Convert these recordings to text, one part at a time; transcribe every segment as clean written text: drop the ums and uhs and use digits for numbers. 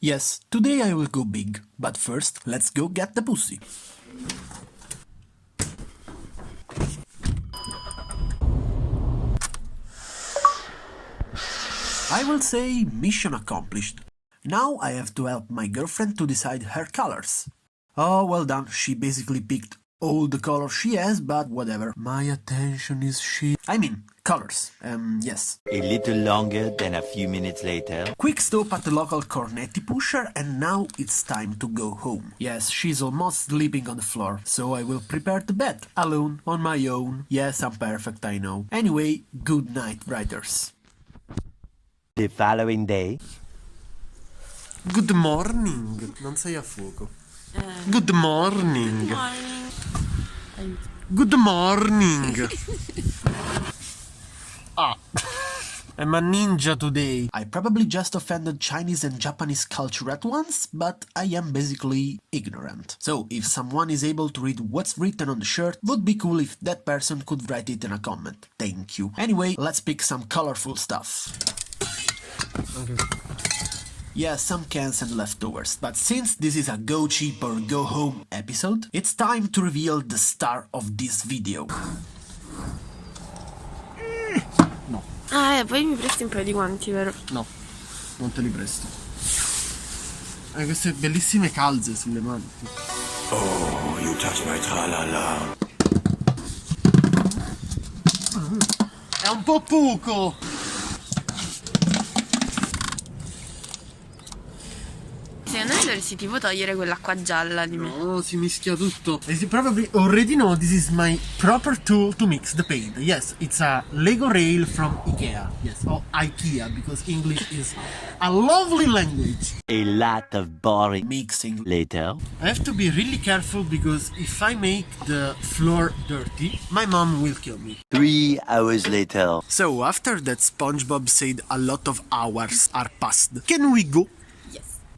Yes, today I will go big, but first let's go get the pussy. I will say mission accomplished. Now I have to help my girlfriend to decide her colors. Oh, well done, she basically picked all the colors she has, but whatever. My attention is shit. I mean, colors, yes. A little longer than a few minutes later. Quick stop at the local cornetti pusher, and now it's time to go home. Yes, she's almost sleeping on the floor, so I will prepare the bed, alone, on my own. Yes, I'm perfect, I know. Anyway, good night, writers. The following day. Good morning. Non sei a fuoco. Good morning. Good morning. Ah. I'm a ninja today. I probably just offended Chinese and Japanese culture at once, but I am basically ignorant. So if someone is able to read what's written on the shirt, would be cool if that person could write it in a comment. Thank you. Anyway, let's pick some colorful stuff. Okay. Yeah, some cans and leftovers, but since this is a go cheap or go home episode, it's time to reveal the star of this video. No. Poi mi presti un paio di guanti, vero? No, non te li presto. Hai queste bellissime calze sulle mani. Oh, you touch my tra-la-la. È un po' poco! Secondo me dovresti tipo togliere quell'acqua gialla di me. No, si mischia tutto. As you probably already know, this is my proper tool to mix the paint. Yes, it's a Lego rail from IKEA. Yes, or IKEA, because English is a lovely language. A lot of boring Mixing. later. I have to be really careful because if I make the floor dirty, my mom will kill me. 3 hours later. So after that SpongeBob said a lot of hours are passed, can we go?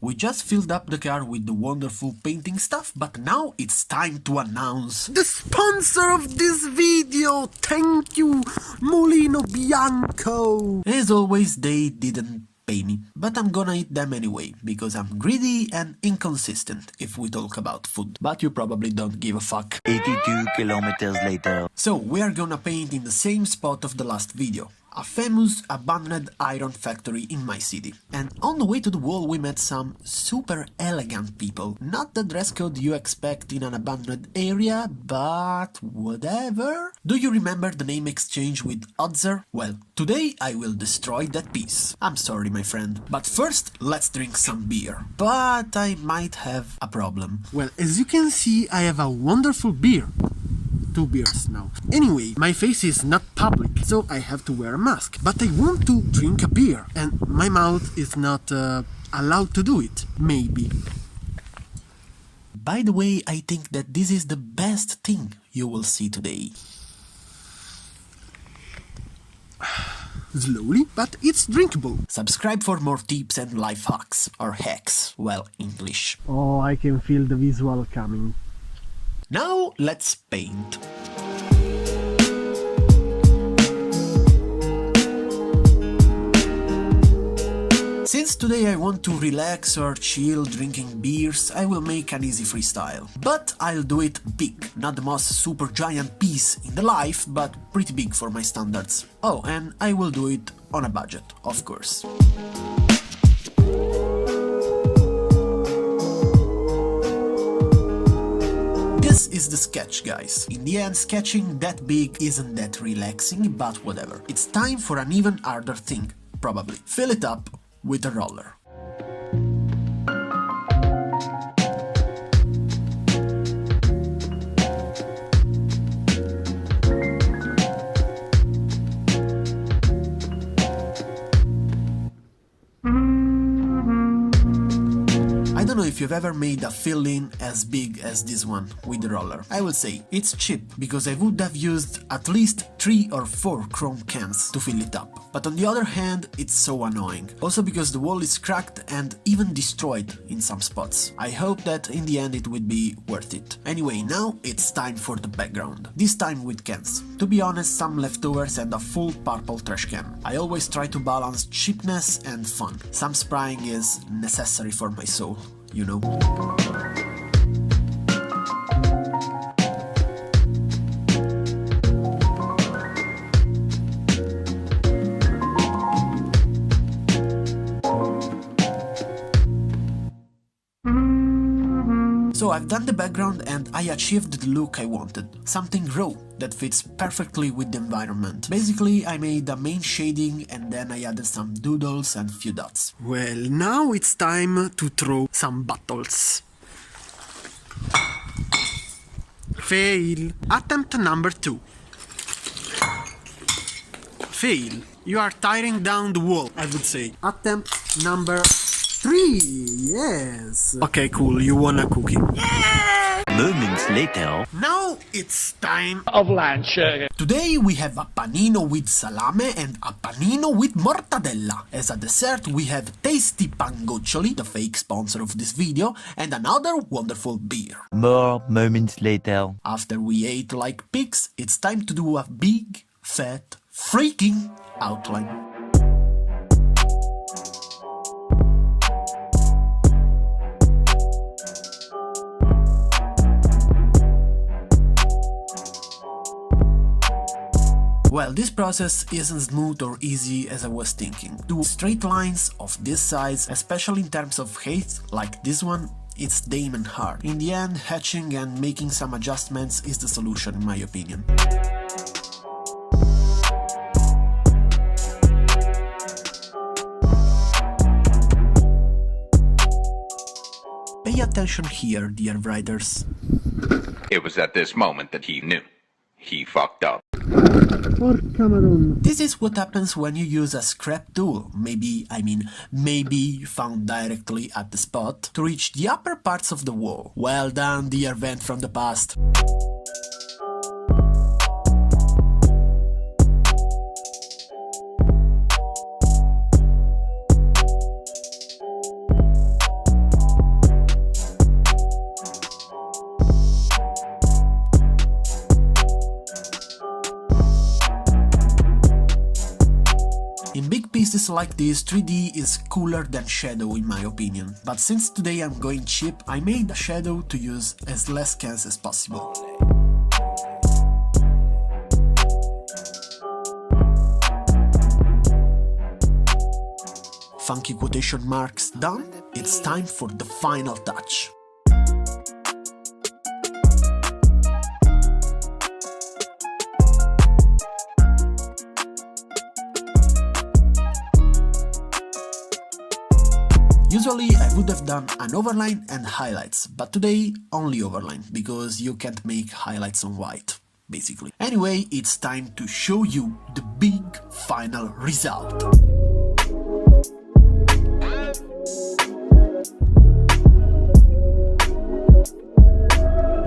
We just filled up the car with the wonderful painting stuff, but now it's time to announce the sponsor of this video! Thank you, Mulino Bianco! As always, they didn't pay me, but I'm gonna eat them anyway, because I'm greedy and inconsistent if we talk about food. But you probably don't give a fuck. 82 kilometers later. So we are gonna paint in the same spot of the last video. A famous abandoned iron factory in my city. And on the way to the wall we met some super elegant people. Not the dress code you expect in an abandoned area, but whatever. Do you remember the name exchange with Odzer? Well, today I will destroy that piece. I'm sorry, my friend. But first, let's drink some beer. But I might have a problem. Well, as you can see, I have a wonderful beer. 2 beers now. Anyway, my face is not public, so I have to wear a mask. But I want to drink a beer, and my mouth is not allowed to do it. Maybe. By the way, I think that this is the best thing you will see today. Slowly, but it's drinkable. Subscribe for more tips and life hacks. Or hacks. Well, English. Oh, I can feel the visual coming. Now let's paint. Since today I want to relax or chill drinking beers, I will make an easy freestyle. But I'll do it big, not the most super giant piece in the life, but pretty big for my standards. Oh, and I will do it on a budget, of course. This is the sketch, guys. In the end, sketching that big isn't that relaxing, but whatever. It's time for an even harder thing, probably. Fill it up with a roller. I I don't know if you've ever made a fill-in as big as this one with the roller. I will say it's cheap because I would have used at least 3 or 4 chrome cans to fill it up. But on the other hand, it's so annoying. Also because the wall is cracked and even destroyed in some spots. I hope that in the end it would be worth it. Anyway, now it's time for the background. This time with cans. To be honest, some leftovers and a full purple trash can. I always try to balance cheapness and fun. Some spraying is necessary for my soul, you know. So I've done the background and I achieved the look I wanted. Something raw that fits perfectly with the environment. Basically, I made a main shading and then I added some doodles and few dots. Well, now it's time to throw some bottles. Fail. Attempt number 2. Fail. You are tearing down the wall, I would say. Attempt number 3. Yes. Okay, cool. You won a cookie. Moments later. Now it's time of lunch. Today we have a panino with salame and a panino with mortadella. As a dessert we have tasty pangoccioli, the fake sponsor of this video, and another wonderful beer. More moments later. After we ate like pigs, it's time to do a big, fat, freaking outline. Well, this process isn't smooth or easy as I was thinking. Do straight lines of this size, especially in terms of height, like this one, it's damn hard. In the end, hatching and making some adjustments is the solution in my opinion. Pay attention here, dear writers. It was at this moment that he knew. He fucked up. This is what happens when you use a scrap tool, maybe found directly at the spot, to reach the upper parts of the wall. Well done, dear vent from the past. In big pieces like this, 3D is cooler than shadow in my opinion, but since today I'm going cheap, I made a shadow to use as less cans as possible. Funky quotation marks done, it's time for the final touch. Usually I would have done an overline and highlights, but today only overline, because you can't make highlights on white, basically. Anyway, it's time to show you the big final result.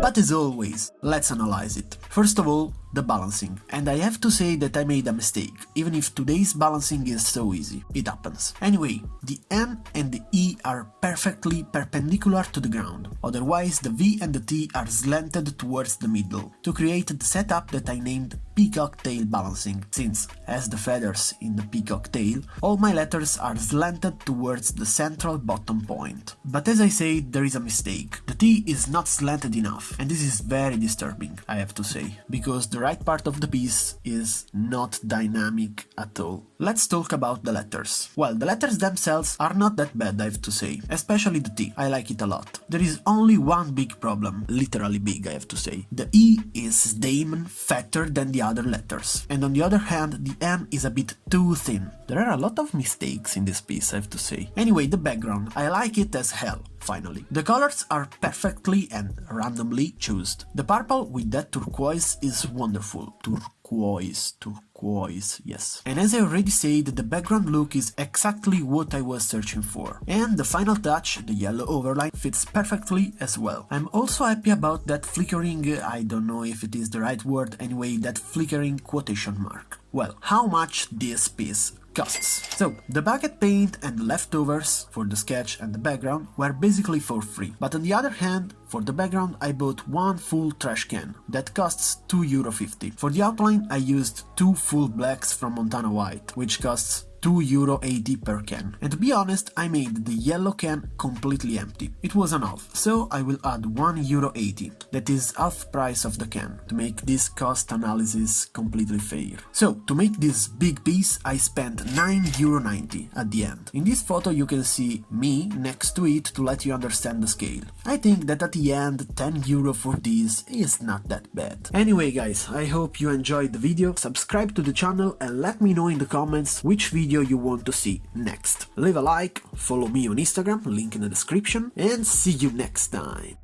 But as always, let's analyze it. First of all, the balancing. And I have to say that I made a mistake, even if today's balancing is so easy. It happens. Anyway, the N and the E are perfectly perpendicular to the ground. Otherwise, the V and the T are slanted towards the middle, to create the setup that I named peacock tail balancing, since, as the feathers in the peacock tail, all my letters are slanted towards the central bottom point. But as I said, there is a mistake. The T is not slanted enough, and this is very disturbing, I have to say, because the right part of the piece is not dynamic at all. Let's talk about the letters. Well, the letters themselves are not that bad, I have to say, especially the T, I like it a lot. There is only one big problem, literally big I have to say. The E is damn fatter than the other letters, and on the other hand the N is a bit too thin. There are a lot of mistakes in this piece, I have to say. Anyway, the background, I like it as hell. Finally, the colors are perfectly and randomly chosen. The purple with that turquoise is wonderful. Turquoise. turquoise, yes. And as I already said, the background look is exactly what I was searching for. And the final touch, the yellow overline, fits perfectly as well. I'm also happy about that flickering, I don't know if it is the right word, anyway, that flickering quotation mark. Well, how much this piece costs? So, the bucket paint and the leftovers for the sketch and the background were basically for free. But on the other hand, for the background I bought one full trash can that costs €2.50. For the outline I used two full blacks from Montana White, which costs €2.80 per can. And to be honest, I made the yellow can completely empty. It was an half, so I will add €1.80, that is half price of the can, to make this cost analysis completely fair. So, to make this big piece, I spent €9.90 at the end. In this photo you can see me next to it to let you understand the scale. I think that at the end, €10 for this is not that bad. Anyway guys, I hope you enjoyed the video, subscribe to the channel and let me know in the comments which video you want to see next. Leave a like, follow me on Instagram, link in the description, and see you next time.